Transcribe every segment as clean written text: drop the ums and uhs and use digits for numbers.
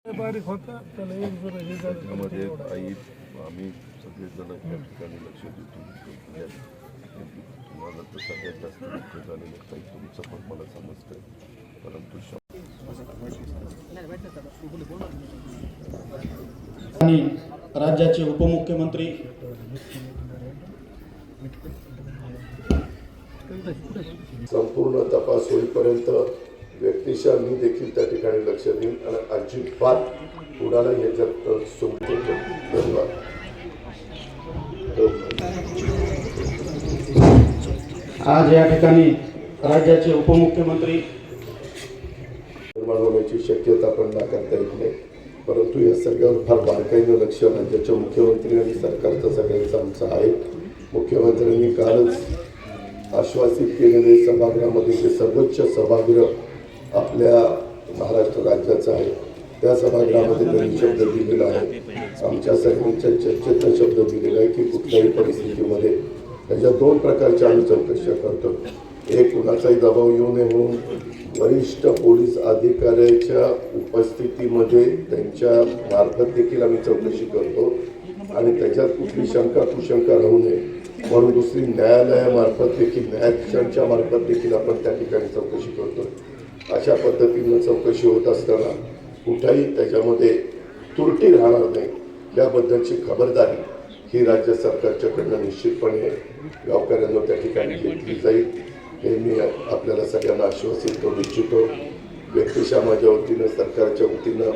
बारीक होता त्याला एक जरा हे झालं त्यामध्ये आई आम्ही सगळेजण या ठिकाणी लक्ष देतो. तुम्हाला तर सगळ्यात जास्त दुःख झालेलं काही तुमचं पण मला समजतंय, परंतु आणि राज्याचे उपमुख्यमंत्री संपूर्ण तपास होईपर्यंत व्यक्तिशः मी देखील त्या ठिकाणी लक्ष देईन आणि अजिबात कुणाला याच्यात सुमतो. धन्यवाद. आज या ठिकाणी राज्याचे उपमुख्यमंत्री निर्माण होण्याची शक्यता पण नाकारता येत नाही, परंतु या सगळ्यावर फार बारकाईनं लक्ष राज्याच्या मुख्यमंत्री आणि सरकारचं सगळ्यांचं आमचं आहे. मुख्यमंत्र्यांनी कालच आश्वासित केलेले सभागृहामध्ये जे सर्वोच्च सभागृह आपल्या महाराष्ट्र राज्याचं आहे त्या सभागृहामध्ये त्यांनी शब्द दिलेला आहे. आमच्या सगळ्यांच्या चर्चेचा शब्द दिलेला आहे की कुठल्याही परिस्थितीमध्ये त्याच्या दोन प्रकारच्या आम्ही चौकशा करतो. एक, कुणाचाही दबाव येऊ नये म्हणून वरिष्ठ पोलीस अधिकाऱ्याच्या उपस्थितीमध्ये त्यांच्या मार्फत देखील आम्ही चौकशी करतो आणि त्याच्यात कुठली शंका कुशंका राहू नये म्हणून दुसरी न्यायालयामार्फत देखील न्यायाधीशांच्या मार्फत देखील आपण त्या ठिकाणी चौकशी करतो. अशा पद्धतीनं चौकशी होत असताना कुठेही त्याच्यामध्ये त्रुटी राहणार नाही याबद्दलची खबरदारी ही राज्य सरकारच्याकडनं निश्चितपणे गावकऱ्यांना त्या ठिकाणी घेतली जाईल हे मी आपल्याला सगळ्यांना आश्वासित करू इच्छितो. व्यक्तिशः माझ्या वतीनं, सरकारच्या वतीनं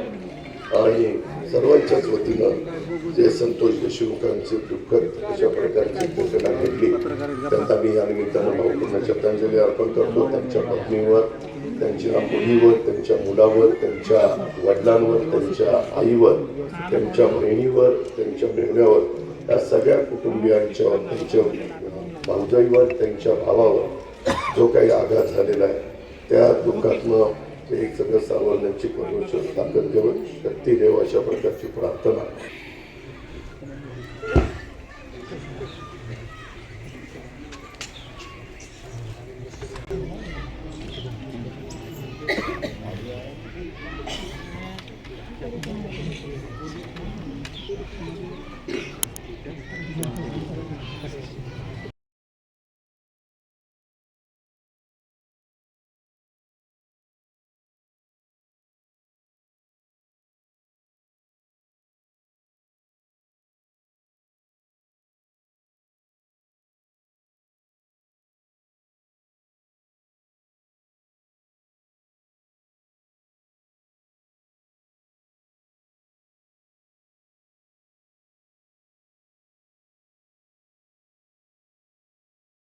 आणि सर्वांच्याच वतीनं जे संतोष देशमुखांची दुःखद अशा प्रकारची घटना घडली त्यांना मी या निमित्तानं भावपूर्ण श्रद्धांजली अर्पण करतो. त्यांच्या पत्नीवर, त्यांच्या मुलीवर, त्यांच्या मुलावर, त्यांच्या वडिलांवर, त्यांच्या आईवर, त्यांच्या बहिणीवर, त्यांच्या मेहण्यावर, या सगळ्या कुटुंबियांच्यावर, त्यांच्या भाऊजाईवर, त्यांच्या भावावर जो काही आघात झालेला आहे त्या दुःखातनं ते एक सगळं सावरण्याची परमेश्वर ताकद देव, शक्ती देव अशा प्रकारची प्रार्थना.